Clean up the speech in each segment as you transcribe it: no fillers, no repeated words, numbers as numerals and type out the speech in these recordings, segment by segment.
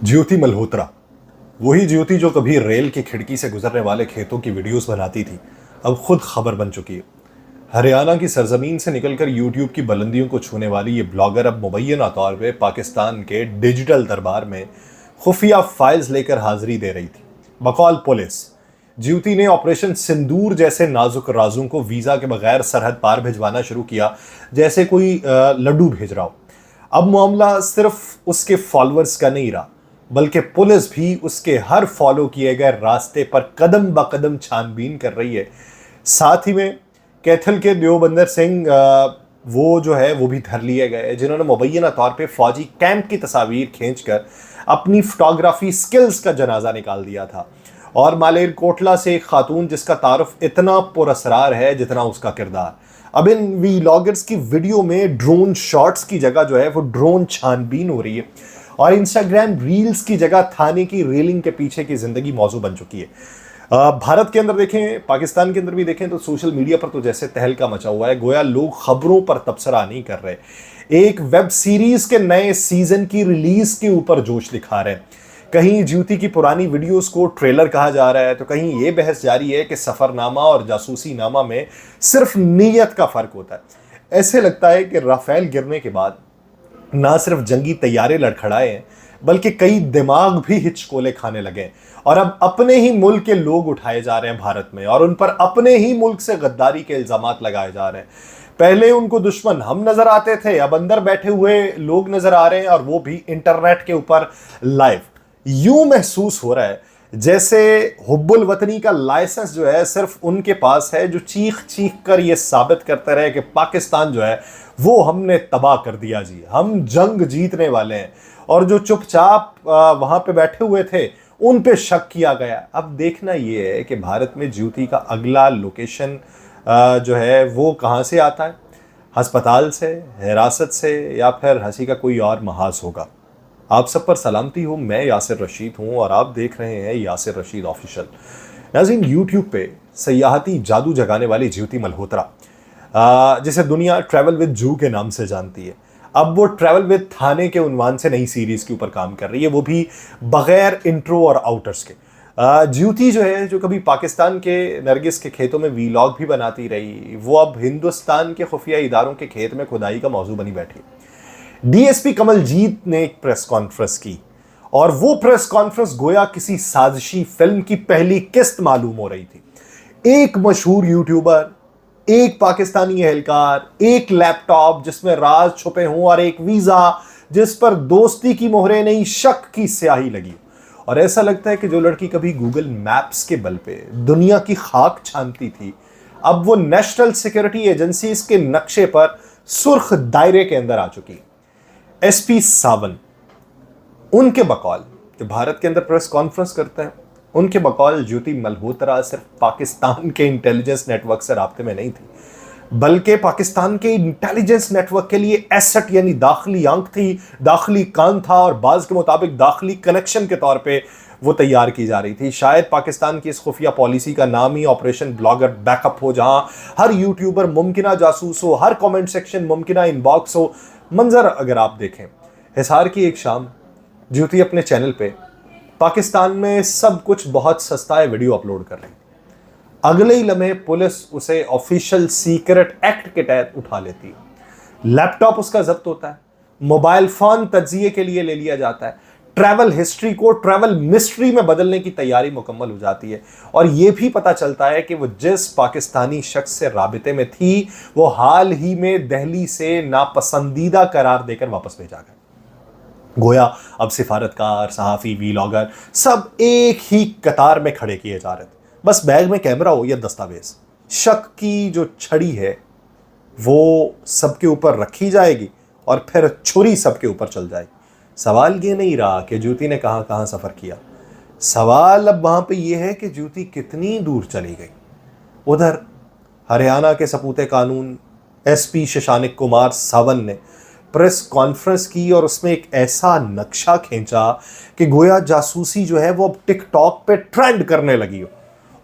ज्योति मल्होत्रा, वही ज्योति जो कभी रेल की खिड़की से गुजरने वाले खेतों की वीडियोस बनाती थी, अब खुद खबर बन चुकी है। हरियाणा की सरजमीन से निकलकर यूट्यूब की बुलंदियों को छूने वाली ये ब्लॉगर अब मुबैना तौर पे पाकिस्तान के डिजिटल दरबार में खुफिया फाइल्स लेकर हाजिरी दे रही थी। बकौल पुलिस, ज्योति ने ऑपरेशन सिंदूर जैसे नाजुक राजों को वीजा के बगैर सरहद पार भिजवाना शुरू किया, जैसे कोई लड्डू भेज रहा हो। अब मामला सिर्फ उसके फॉलोअर्स का नहीं रहा, बल्कि पुलिस भी उसके हर फॉलो किए गए रास्ते पर कदम ब कदम छानबीन कर रही है। साथ ही में कैथल के देवबंदर सिंह वो जो है वो भी धर लिए गए, जिन्होंने मुबैना तौर पे फौजी कैंप की तस्वीर खींचकर अपनी फोटोग्राफी स्किल्स का जनाजा निकाल दिया था। और मालेर कोटला से एक खातून जिसका तारुफ इतना पुरअसरार है जितना उसका किरदार। अब इन वीलॉगर्स की वीडियो में ड्रोन शॉट्स की जगह जो है वो ड्रोन छानबीन हो रही है और इंस्टाग्राम रील्स की जगह थाने की रेलिंग के पीछे की जिंदगी मौजू बन चुकी है। भारत के अंदर देखें, पाकिस्तान के अंदर भी देखें तो सोशल मीडिया पर तो जैसे तहलका मचा हुआ है, गोया लोग खबरों पर तबसरा नहीं कर रहे, एक वेब सीरीज के नए सीजन की रिलीज के ऊपर जोश दिखा रहे हैं। कहीं ज्योति की पुरानी वीडियोस को ट्रेलर कहा जा रहा है, तो कहीं ये बहस जारी है कि सफरनामा और जासूसी नामा में सिर्फ नीयत का फर्क होता है। ऐसे लगता है कि राफेल गिरने के बाद ना सिर्फ जंगी तैयारे लड़खड़ाए हैं, बल्कि कई दिमाग भी हिचकोले खाने लगे और अब अपने ही मुल्क के लोग उठाए जा रहे हैं भारत में और उन पर अपने ही मुल्क से गद्दारी के इल्जामात लगाए जा रहे हैं। पहले उनको दुश्मन हम नजर आते थे, अब अंदर बैठे हुए लोग नजर आ रहे हैं और वो भी इंटरनेट के ऊपर लाइव। यूं महसूस हो रहा है जैसे हुब्बुल वतनी का लाइसेंस जो है सिर्फ उनके पास है, जो चीख चीख कर ये साबित करते रहे कि पाकिस्तान जो है वो हमने तबाह कर दिया जी, हम जंग जीतने वाले हैं। और जो चुपचाप वहां पे बैठे हुए थे उन पे शक किया गया। अब देखना ये है कि भारत में ज्योति का अगला लोकेशन जो है वो कहां से आता है, अस्पताल से, हिरासत से, या फिर हंसी का कोई और महाज होगा। आप सब पर सलामती हो, मैं यासिर रशीद हूं और आप देख रहे हैं यासिर रशीद ऑफिशियल। नाज़रीन, यूट्यूब पे सयाहती जादू जगाने वाली ज्योति मल्होत्रा, जिसे दुनिया ट्रैवल विद जू के नाम से जानती है, अब वो ट्रैवल विद थाने के उन्वान से नई सीरीज के ऊपर काम कर रही है, वो भी बगैर इंट्रो और आउटर्स के। ज्योति जो है, जो कभी पाकिस्तान के नरगिस के खेतों में वीलॉग भी बनाती रही, वो अब हिंदुस्तान के खुफिया इदारों के खेत में खुदाई का मौजू बनी बैठी। डीएसपी कमलजीत ने एक प्रेस कॉन्फ्रेंस की और वो प्रेस कॉन्फ्रेंस गोया किसी साजिशी फिल्म की पहली किस्त मालूम हो रही थी। एक मशहूर यूट्यूबर, एक पाकिस्तानी एहलकार, एक लैपटॉप जिसमें राज छुपे हों और एक वीजा जिस पर दोस्ती की मोहरें नहीं शक की स्याही लगी। और ऐसा लगता है कि जो लड़की कभी गूगल मैप्स के बल पे दुनिया की खाक छानती थी, अब वो नेशनल सिक्योरिटी एजेंसीज के नक्शे पर सुर्ख दायरे के अंदर आ चुकी। एसपी सावन, उनके बकौल जो भारत के अंदर प्रेस कॉन्फ्रेंस करते हैं, उनके बकौल ज्योति मल्होत्रा सिर्फ पाकिस्तान के इंटेलिजेंस नेटवर्क से राब्ते में नहीं थी, बल्कि पाकिस्तान के इंटेलिजेंस नेटवर्क के लिए एसेट यानी दाखिली आंख थी, दाखिली कान था और बाज के मुताबिक दाखिली कनेक्शन के तौर पे वो तैयार की जा रही थी। शायद पाकिस्तान की इस खुफिया पॉलिसी का नाम ही ऑपरेशन ब्लॉगर बैकअप हो, जहां हर यूट्यूबर मुमकिना जासूस हो, हर कमेंट सेक्शन मुमकिना इनबॉक्स हो। मंजर अगर आप देखें, हिसार की एक शाम ज्योति अपने चैनल पे पाकिस्तान में सब कुछ बहुत सस्ता है वीडियो अपलोड कर रही, अगले ही लम्हे पुलिस उसे ऑफिशियल सीक्रेट एक्ट के तहत उठा लेती है। लैपटॉप उसका जब्त होता है, मोबाइल फोन तज्जिए के लिए ले लिया जाता है, ट्रैवल हिस्ट्री को ट्रैवल मिस्ट्री में बदलने की तैयारी मुकम्मल हो जाती है और यह भी पता चलता है कि वो जिस पाकिस्तानी शख्स से राबिते में थी वो हाल ही में दिल्ली से नापसंदीदा करार देकर वापस भेजा गया। गोया अब सिफारतकार, सहाफ़ी, वीलॉगर सब एक ही कतार में खड़े किए जा रहे थे, बस बैग में कैमरा हो या दस्तावेज। शक की जो छड़ी है वो सबके ऊपर रखी जाएगी और फिर छुरी सबके ऊपर चल जाएगी। सवाल ये नहीं रहा कि ज्योति ने कहां कहां सफर किया, सवाल अब वहां पे ये है कि ज्योति कितनी दूर चली गई। उधर हरियाणा के सपूते कानून एसपी शशानिक कुमार सावन ने प्रेस कॉन्फ्रेंस की और उसमें एक ऐसा नक्शा खींचा कि गोया जासूसी जो है वो अब टिकटॉक पे ट्रेंड करने लगी हो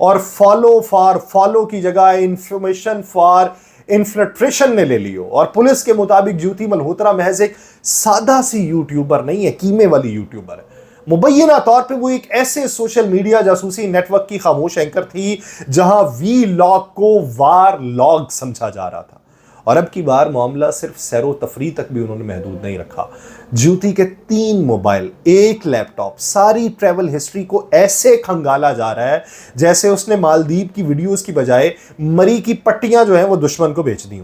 और फॉलो फॉर फॉलो की जगह इंफॉर्मेशन फॉर इन्फिल्ट्रेशन ने ले लियो। और पुलिस के मुताबिक ज्योति मल्होत्रा महज एक सादा सी यूट्यूबर नहीं है, कीमे वाली यूट्यूबर है। मुबैना तौर पे वो एक ऐसे सोशल मीडिया जासूसी नेटवर्क की खामोश एंकर थी जहां वी लॉग को वार लॉग समझा जा रहा था। और अब की बार मामला सिर्फ सैरो तफरी तक भी उन्होंने महदूद नहीं रखा। ज्योति के 3 मोबाइल, 1 लैपटॉप, सारी ट्रैवल हिस्ट्री को ऐसे खंगाला जा रहा है जैसे उसने मालदीव की वीडियोस की बजाय मरी की पट्टियां जो हैं वो दुश्मन को बेच दी।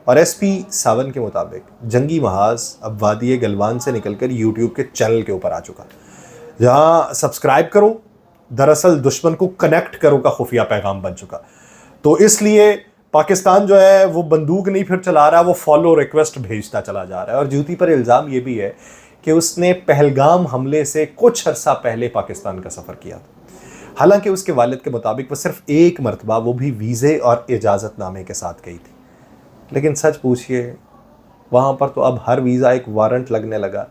और एसपी सावन के मुताबिक जंगी महाज अब वादी गलवान से निकलकर यूट्यूब के चैनल के ऊपर आ चुका, जहां सब्सक्राइब करो दरअसल दुश्मन को कनेक्ट करो का खुफिया पैगाम बन चुका। तो इसलिए पाकिस्तान जो है वो बंदूक नहीं फिर चला रहा, वो फॉलो रिक्वेस्ट भेजता चला जा रहा है। और ज्योति पर इल्ज़ाम ये भी है कि उसने पहलगाम हमले से कुछ अरसा पहले पाकिस्तान का सफ़र किया था। हालांकि उसके वालिद के मुताबिक वो सिर्फ 1 मरतबा, वो भी वीज़े और इजाज़तनामे के साथ गई थी। लेकिन सच पूछिए, वहाँ पर तो अब हर वीज़ा एक वारंट लगने लगा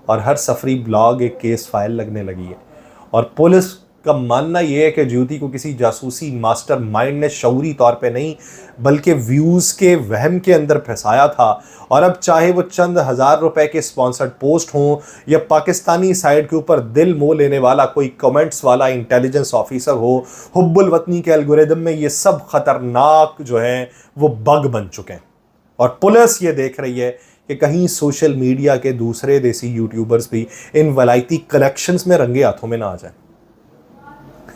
और हर सफरी ब्लॉग एक केस फाइल लगने लगी है। और पुलिस का मानना यह है कि ज्योति को किसी जासूसी मास्टर माइंड ने शऊरी तौर पे नहीं बल्कि व्यूज़ के वहम के अंदर फंसाया था। और अब चाहे वो चंद हज़ार रुपए के स्पॉन्सर्ड पोस्ट हों या पाकिस्तानी साइड के ऊपर दिल मोह लेने वाला कोई कमेंट्स वाला इंटेलिजेंस ऑफिसर हो, हुब्बुल वतनी के एल्गोरिदम में ये सब खतरनाक जो है वो बग बन चुके हैं। और पुलिस ये देख रही है कि कहीं सोशल मीडिया के दूसरे देसी यूट्यूबर्स भी इन वलायती कलेक्शंस में रंगे हाथों में ना आ जाए।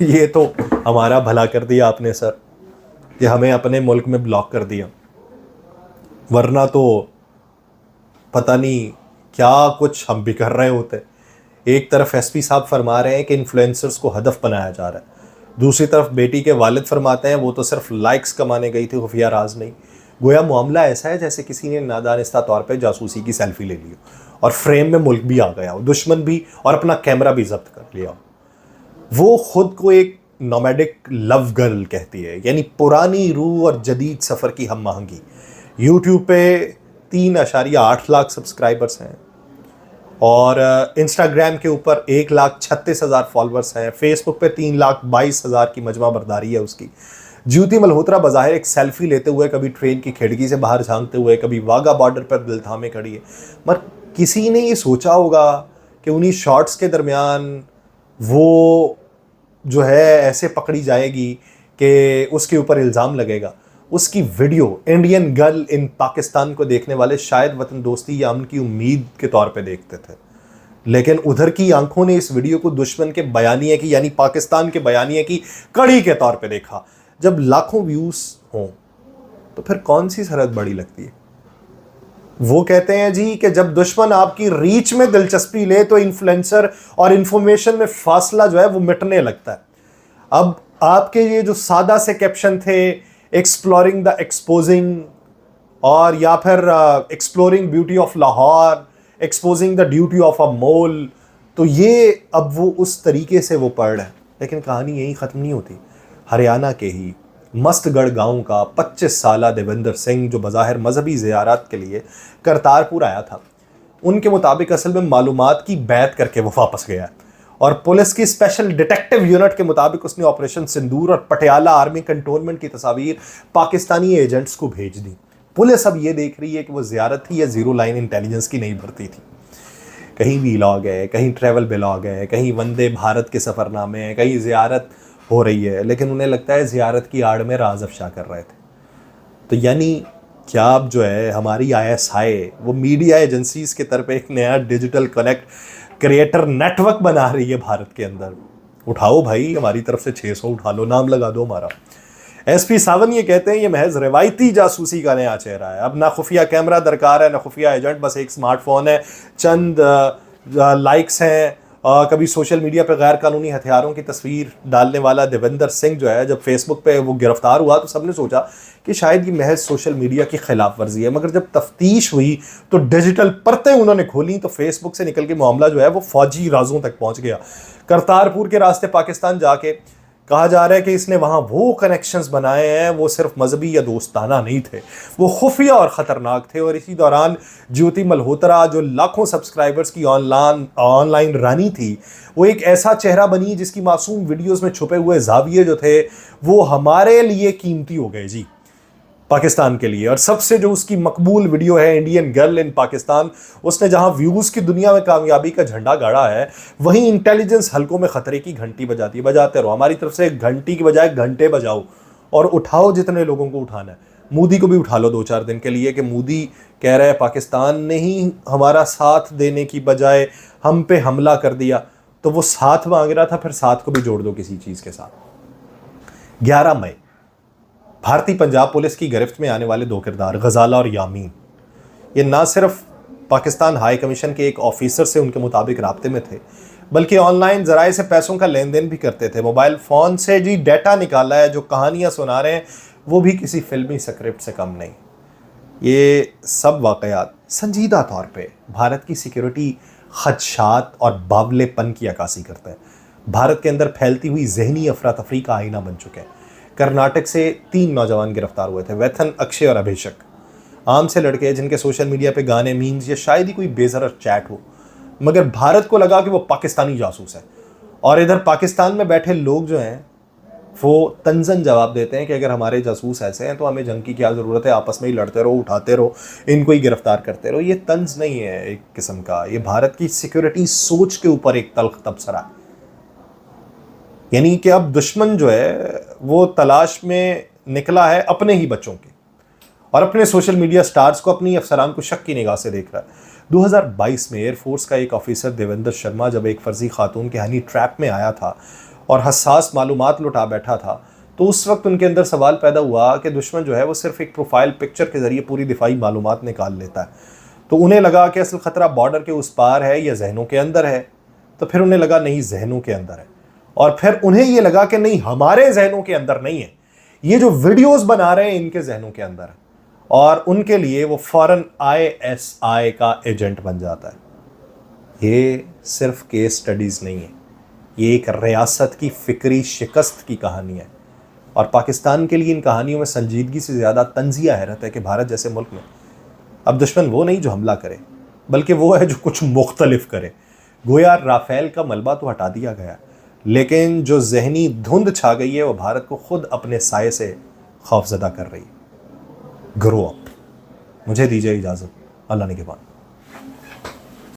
ये तो हमारा भला कर दिया आपने सर, कि हमें अपने मुल्क में ब्लॉक कर दिया, वरना तो पता नहीं क्या कुछ हम भी कर रहे होते। एक तरफ एसपी साहब फरमा रहे हैं कि इन्फ्लुएंसर्स को हदफ बनाया जा रहा है, दूसरी तरफ बेटी के वालिद फरमाते हैं वो तो सिर्फ लाइक्स कमाने गई थी, खुफिया राज नहीं। गोया मामला ऐसा है जैसे किसी ने नादानिस्ता तौर पे जासूसी की सेल्फी ले ली और फ्रेम में मुल्क भी आ गया हो, दुश्मन भी, और अपना कैमरा भी जब्त कर लिया। वो खुद को एक नोमैडिक लव गर्ल कहती है, यानी पुरानी रूह और जदीद सफ़र की हम महंगी। यूट्यूब पे 3.8 लाख सब्सक्राइबर्स हैं और इंस्टाग्राम के ऊपर 1,36,000 फॉलोअर्स हैं, फेसबुक पे 3,22,000 की मजमा बरदारी है उसकी। ज्योति मल्होत्रा बज़ाहिर एक सेल्फी लेते हुए कभी ट्रेन की खिड़की से बाहर झांकते हुए, कभी वाघा बॉर्डर पर दिल थामे खड़ी है। मगर किसी ने ये सोचा होगा कि उन्हीं शॉट्स के दरमियान वो जो है ऐसे पकड़ी जाएगी कि उसके ऊपर इल्ज़ाम लगेगा। उसकी video Indian girl in Pakistan को देखने वाले शायद वतन दोस्ती या अमन की उम्मीद के तौर पे देखते थे, लेकिन उधर की आंखों ने इस वीडियो को दुश्मन के बयानिए की, यानी पाकिस्तान के बयानिए की कड़ी के तौर पे देखा। जब लाखों व्यूज़ हों तो फिर कौन सी सरहद बड़ी लगती है। वो कहते हैं जी कि जब दुश्मन आपकी रीच में दिलचस्पी ले तो इन्फ्लुएंसर और इंफॉर्मेशन में फासला जो है वो मिटने लगता है। अब आपके ये जो सादा से कैप्शन थे, एक्सप्लोरिंग द एक्सपोजिंग, और या फिर exploring beauty of Lahore, exposing the duty of a mole, तो ये अब वो उस तरीके से वो पढ़ रहे हैं। लेकिन कहानी यहीं ख़त्म नहीं होती। हरियाणा के ही मस्तगढ़ गांव का 25 साला देवेंद्र सिंह, जो बज़ाहिर मजहबी ज़ियारत के लिए करतारपुर आया था, उनके मुताबिक असल में मालूमात की बैत करके वो वापस गया और पुलिस की स्पेशल डिटेक्टिव यूनिट के मुताबिक उसने ऑपरेशन सिंदूर और पटियाला आर्मी कंटोनमेंट की तस्वीर पाकिस्तानी एजेंट्स को भेज दी। पुलिस अब ये देख रही है कि वो ज़ियारत थी या ज़ीरो लाइन इंटेलिजेंस की नई भर्ती थी। कहीं वीलॉग है, कहीं ट्रैवल ब्लॉग है, कहीं वंदे भारत के सफ़रनामे हैं, कहीं ज़ियारत हो रही है, लेकिन उन्हें लगता है ज़ियारत की आड़ में राज अफशा कर रहे थे। तो यानी क्या अब जो है हमारी ISI वो मीडिया एजेंसीज़ की तरफ एक नया डिजिटल कनेक्ट क्रिएटर नेटवर्क बना रही है भारत के अंदर। उठाओ भाई, हमारी तरफ से 600 उठा लो, नाम लगा दो हमारा। एसपी सावन ये कहते हैं ये महज रवायती जासूसी का नया चेहरा है। अब ना खुफिया कैमरा दरकार है, ना खुफिया एजेंट, बस एक स्मार्टफोन है, चंद लाइक्स हैं। कभी सोशल मीडिया पर गैर कानूनी हथियारों की तस्वीर डालने वाला देवेंद्र सिंह जो है, जब फेसबुक पे वो गिरफ्तार हुआ तो सबने सोचा कि शायद ये महज सोशल मीडिया की खिलाफ वर्जी है, मगर जब तफ्तीश हुई तो डिजिटल परतें उन्होंने खोली तो फेसबुक से निकल के मामला जो है वो फौजी राजों तक पहुंच गया। करतारपुर के रास्ते पाकिस्तान जाके कहा जा रहा है कि इसने वहाँ वो कनेक्शंस बनाए हैं वो सिर्फ मजहबी या दोस्ताना नहीं थे, वो खुफिया और ख़तरनाक थे। और इसी दौरान ज्योति मल्होत्रा, जो लाखों सब्सक्राइबर्स की ऑनलाइन रानी थी, वो एक ऐसा चेहरा बनी जिसकी मासूम वीडियोस में छुपे हुए जाविये जो थे वो हमारे लिए कीमती हो गए जी। पाकिस्तान के लिए। और सबसे जो उसकी मकबूल वीडियो है इंडियन गर्ल इन पाकिस्तान, उसने जहां व्यूज की दुनिया में कामयाबी का झंडा गाड़ा है, वहीं इंटेलिजेंस हलकों में खतरे की घंटी बजाती है। बजाते रहो, हमारी तरफ से घंटी की बजाय घंटे बजाओ और उठाओ जितने लोगों को उठाना है। मोदी को भी उठा लो 2-4 दिन के लिए कि मोदी कह रहा है पाकिस्तान ने ही हमारा साथ देने की बजाय हम पे हमला कर दिया, तो वो साथ मांग रहा था, फिर साथ को भी जोड़ दो किसी चीज के साथ। 11 मई भारतीय पंजाब पुलिस की गिरफ्त में आने वाले 2 किरदार गजाला और यामीन, ये ना सिर्फ पाकिस्तान हाई कमीशन के एक ऑफिसर से उनके मुताबिक राब्ते में थे, बल्कि ऑनलाइन जराए से पैसों का लेन देन भी करते थे। मोबाइल फ़ोन से जी डाटा निकाला है, जो कहानियाँ सुना रहे हैं वो भी किसी फिल्मी स्क्रिप्ट से कम नहीं। ये सब वाक़यात संजीदा तौर पे भारत की सिक्योरिटी खदशात और बावलेपन की अक्कासी करते हैं। भारत के अंदर फैलती हुई जहनी अफरा तफरी का आईना बन चुके हैं। कर्नाटक से 3 नौजवान गिरफ्तार हुए थे, वैथन, अक्षय और अभिषेक। आम से लड़के जिनके सोशल मीडिया पे गाने, मीम्स या शायद ही कोई बेज़रर चैट हो, मगर भारत को लगा कि वो पाकिस्तानी जासूस है। और इधर पाकिस्तान में बैठे लोग जो हैं वो तंजन जवाब देते हैं कि अगर हमारे जासूस ऐसे हैं तो हमें जंग की क्या ज़रूरत है, आपस में ही लड़ते रहो, उठाते रहो, इनको ही गिरफ्तार करते रहो। ये तंज नहीं है एक किस्म का, ये भारत की सिक्योरिटी सोच के ऊपर एक तल्ख तबसरा है। यानी कि अब दुश्मन जो है वो तलाश में निकला है अपने ही बच्चों की, और अपने सोशल मीडिया स्टार्स को, अपनी अफसरान को शक की निगाह से देख रहा है। 2022 में एयरफोर्स का एक ऑफिसर देवेंद्र शर्मा जब एक फर्जी खातून के हनी ट्रैप में आया था और हसास मालूमात लुटा बैठा था, तो उस वक्त उनके अंदर सवाल पैदा हुआ कि दुश्मन जो है वो सिर्फ एक प्रोफाइल पिक्चर के जरिए पूरी दिफाई मालूमात निकाल लेता है। तो उन्हें लगा कि असल खतरा बॉर्डर के उस पार है या जहनों के अंदर है। तो फिर उन्हें लगा नहीं, जहनों के अंदर है। और फिर उन्हें यह लगा कि नहीं, हमारे जहनों के अंदर नहीं है, ये जो वीडियोस बना रहे हैं इनके जहनों के अंदर है। और उनके लिए वो फौरन ISI का एजेंट बन जाता है। ये सिर्फ केस स्टडीज नहीं है, ये एक रियासत की फिक्री शिकस्त की कहानी है। और पाकिस्तान के लिए इन कहानियों में संजीदगी से ज़्यादा तंजिया हैरत है कि भारत जैसे मुल्क में अब दुश्मन वो नहीं जो हमला करे, बल्कि वो है जो कुछ मुख्तलिफ करे। गोया राफेल का मलबा तो हटा दिया गया, लेकिन जो जहनी धुंध छा गई है वो भारत को खुद अपने साये से खौफजदा कर रही है। Grow up. मुझे दीजिए इजाज़त। अल्लाह ने के बाद।